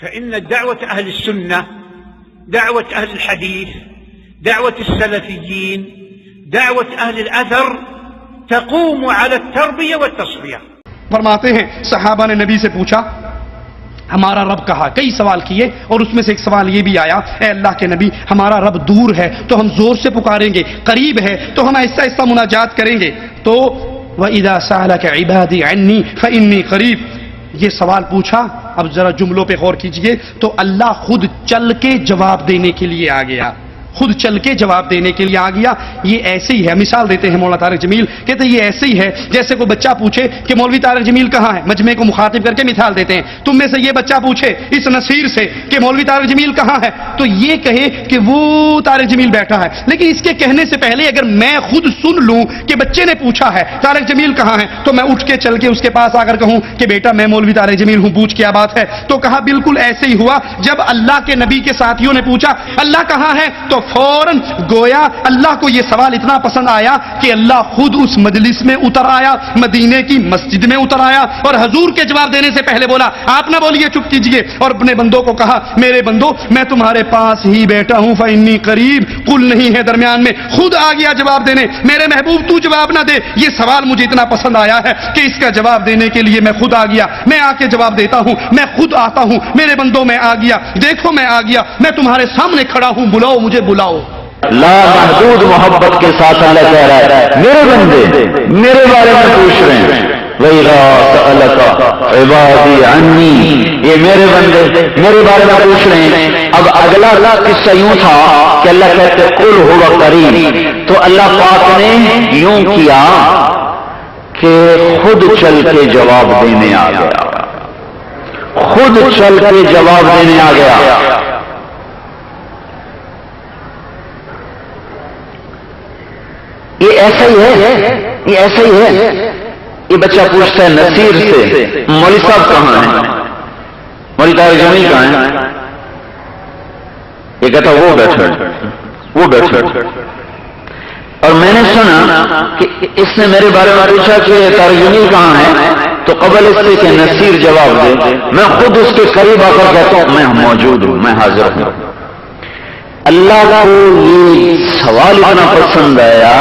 فإن دعوة أهل السنة، دعوة أهل الحديث، دعوة السلفيين، دعوة أهل الأثر تقوم على التربية والتصفية. فرماتے ہیں صحابہ نے نبی سے پوچھا ہمارا رب کہا، کئی سوال کیے اور اس میں سے ایک سوال یہ بھی آیا، اے اللہ کے نبی ہمارا رب دور ہے تو ہم زور سے پکاریں گے، قریب ہے تو ہم آہستہ آہستہ مناجات کریں گے. تو وَإِذَا سَأَلَكَ عِبَادِي عَنِّي فَإِنِّي قَرِيب، یہ سوال پوچھا. اب ذرا جملوں پہ غور کیجئے تو اللہ خود چل کے جواب دینے کے لیے آ گیا، خود چل کے جواب دینے کے لیے آ گیا. یہ ایسے ہی ہے، مثال دیتے ہیں مولانا طارق جمیل، کہتے ہیں یہ ایسے ہی ہے جیسے کوئی بچہ پوچھے کہ مولوی طارق جمیل کہاں ہے. مجمع کو مخاطب کر کے مثال دیتے ہیں، تم میں سے یہ بچہ پوچھے اس نصیر سے کہ مولوی طارق جمیل کہاں ہے، تو یہ کہے کہ وہ طارق جمیل بیٹھا ہے. لیکن اس کے کہنے سے پہلے اگر میں خود سن لوں کہ بچے نے پوچھا ہے طارق جمیل کہاں ہے، تو میں اٹھ کے چل کے اس کے پاس آ کر کہوں کہ بیٹا میں مولوی طارق جمیل ہوں، پوچھ کیا بات ہے. تو کہا بالکل ایسے ہی ہوا جب اللہ کے نبی کے ساتھیوں نے پوچھا اللہ کہاں ہے، تو فوراً گویا اللہ کو یہ سوال اتنا پسند آیا کہ اللہ خود اس مجلس میں اتر آیا، مدینے کی مسجد میں اتر آیا اور حضور کے جواب دینے سے پہلے بولا آپ نہ بولیے، چپ کیجئے. اور اپنے بندوں کو کہا میرے بندو میں تمہارے پاس ہی بیٹھا ہوں، فإنی قریب، قل نہیں ہے درمیان میں، خود آ گیا جواب دینے. میرے محبوب تو جواب نہ دے، یہ سوال مجھے اتنا پسند آیا ہے کہ اس کا جواب دینے کے لیے میں خود آ گیا. میں آ کے جواب دیتا ہوں، میں خود آتا ہوں. میرے بندوں میں آ گیا، دیکھو میں آ گیا، میں تمہارے سامنے کھڑا ہوں، بلاؤ مجھے بلاؤ. لا محدود محبت کے ساتھ اللہ کہہ رہا ہے میرے بندے میرے بارے میں پوچھ رہے ہیں. وَإِذَا سَأَلَكَ عِبَادِي عَنِّي، یہ میرے بندے میرے بارے میں پوچھ رہے ہیں. اب اگلا قصہ یوں تھا کہ اللہ کہتے قُلْ هُوَ قَرِيبٌ، تو اللہ پاک نے یوں کیا کہ خود چل کے جواب دینے آ گیا، خود چل کے جواب دینے آ گیا. یہ ایسا ہی ہے، یہ ایسا ہی ہے. یہ بچہ پوچھتا ہے نصیر سے مولوی صاحب کہاں ہیں، مولوی طارق جمیل کہاں ہیں. یہ کہتا وہ بیٹھا وہ بیٹھا. اور میں نے سنا کہ اس نے میرے بارے میں پوچھا کہ طارق جمیل کہاں ہے، تو قبل اس سے کہ نصیر جواب دے میں خود اس کے قریب آ کر کہتا ہوں میں موجود ہوں، میں حاضر ہوں. اللہ کو یہ سوال اتنا پسند آیا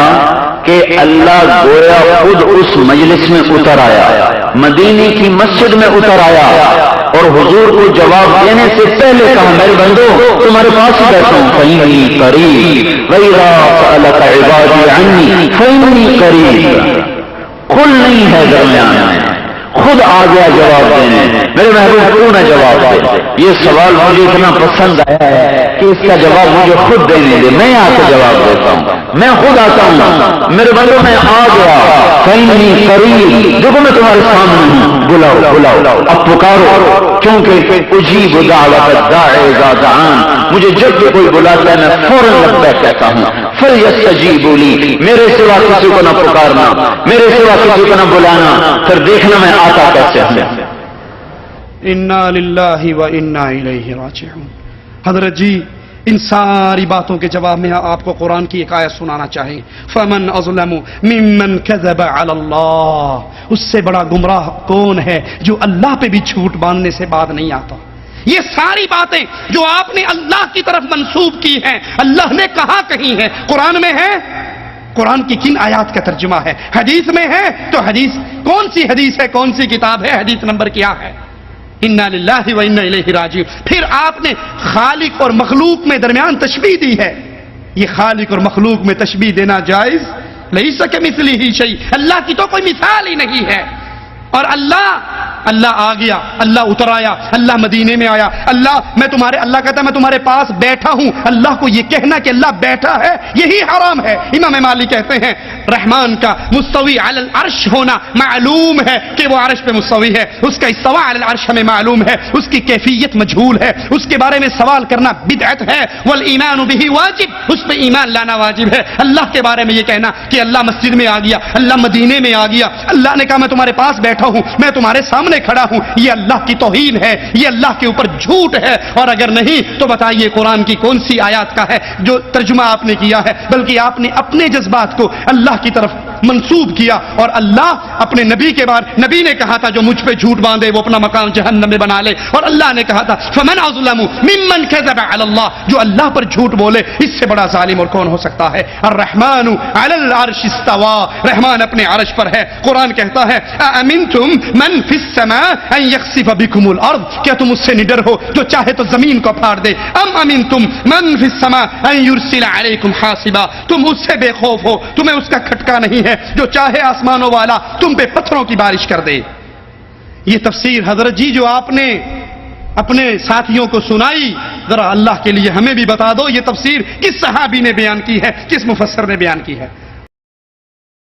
کہ اللہ گویا خود اس مجلس میں اتر آیا، مدینے کی مسجد میں اتر آیا اور حضور کو جواب دینے سے پہلے کہا میرے بندو تمہارے پاس ہی بیٹھا ہوں، فإنی قریب وَإِذَا سَأَلَكَ عِبَادِي عَنِّي فإنی قریب. کھل نہیں ہے درمیان میں، خود آ گیا جواب دینے. میرے محبوب کیوں نہ جواب دے. یہ سوال مجھے اتنا پسند آیا ہے کہ اس کا جواب مجھے خود دینے دے، میں آ کے جواب دیتا ہوں، میں خود آتا ہوں. میرے بندوں میں آ گیا، فإنی قریب، دیکھو میں تمہارے سامنے ہوں، بلاؤ بلاؤ اب پکارو، کیونکہ اجیب دعوت الداع اذا دعان، مجھے جب بھی کوئی بلاتا ہے میں فوراً لبیک کہتا ہوں. فلیستجیبوا لی، میرے سوا کسی کو نہ پکارنا، میرے سوا کسی کو نہ بلانا، پھر دیکھنا میں آتا کیسے ہوں. انا للہ و انا الیہ راجعون. حضرت جی ان ساری باتوں کے جواب میں آپ کو قرآن کی ایک آیت سنانا چاہیں. فمن اظلم ممن کذب علی اللہ، اس سے بڑا گمراہ کون ہے جو اللہ پہ بھی جھوٹ باندھنے سے بعد نہیں آتا. یہ ساری باتیں جو آپ نے اللہ کی طرف منسوب کی ہیں اللہ نے کہاں کہی ہیں؟ قرآن میں ہے. قرآن کی کن آیات کا ترجمہ ہے؟ حدیث میں ہے. تو حدیث کون سی حدیث ہے، کون سی کتاب ہے، حدیث نمبر کیا ہے؟ انا للہ و انا الیہ راجعون. پھر آپ نے خالق اور مخلوق میں درمیان تشبیہ دی ہے. یہ خالق اور مخلوق میں تشبیہ دینا جائز؟ لیس کمثلہ شیء، اللہ کی تو کوئی مثال ہی نہیں ہے. اور اللہ آ گیا، اللہ اتر آیا، اللہ مدینے میں آیا. اللہ کہتا ہے میں تمہارے پاس بیٹھا ہوں. اللہ کو یہ کہنا کہ اللہ بیٹھا ہے یہی حرام ہے. امام مالک کہتے ہیں رحمان کا مستوی علی العرش ہونا معلوم ہے کہ وہ عرش پہ مستوی ہے، اس کا استوا علی العرش ہمیں معلوم ہے، اس کی کیفیت مجہول ہے، اس کے بارے میں سوال کرنا بدعت ہے. والایمان بہ واجب، اس پہ ایمان لانا واجب ہے. اللہ کے بارے میں یہ کہنا کہ اللہ مسجد میں آ گیا، اللہ مدینے میں آ گیا، اللہ نے کہا میں تمہارے پاس بیٹھا ہوں، میں تمہارے سامنے کھڑا ہوں، یہ اللہ کی توہین ہے، یہ اللہ کے اوپر جھوٹ ہے. اور اگر نہیں تو بتائیے قرآن کی کون سی آیات کا ہے جو ترجمہ آپ نے کیا ہے؟ بلکہ آپ نے اپنے جذبات کو اللہ کی طرف منسوب کیا، اور اللہ اپنے نبی کے بارے نبی نے کہا تھا جو مجھ پہ جھوٹ باندھے وہ اپنا مقام جہنم میں بنا لے، اور اللہ نے کہا تھا فمن اظلم ممن کذب علی اللہ، جو اللہ پر جھوٹ بولے اس سے بڑا ظالم اور کون ہو سکتا ہے۔ الرحمن علی العرش استوى، رحمان اپنے عرش پر ہے۔ قرآن کہتا ہے اامنتم من فی السماء ان یخسف بکم الارض، کیا تم اس سے نڈر ہو جو چاہے تو زمین کو پھاڑ دے؟ ام امنتم من فی السماء ان یرسل علیکم حاصبا، تم اس سے بے خوف ہو، تمہیں اس کا کھٹکا نہیں ہے جو چاہے آسمانوں والا تم پہ پتھروں کی بارش کر دے۔ یہ تفسیر حضرت جی جو آپ نے اپنے ساتھیوں کو سنائی، ذرا اللہ کے لیے ہمیں بھی بتا دو یہ تفسیر کس صحابی نے بیان کی ہے، کس مفسر نے بیان کی ہے؟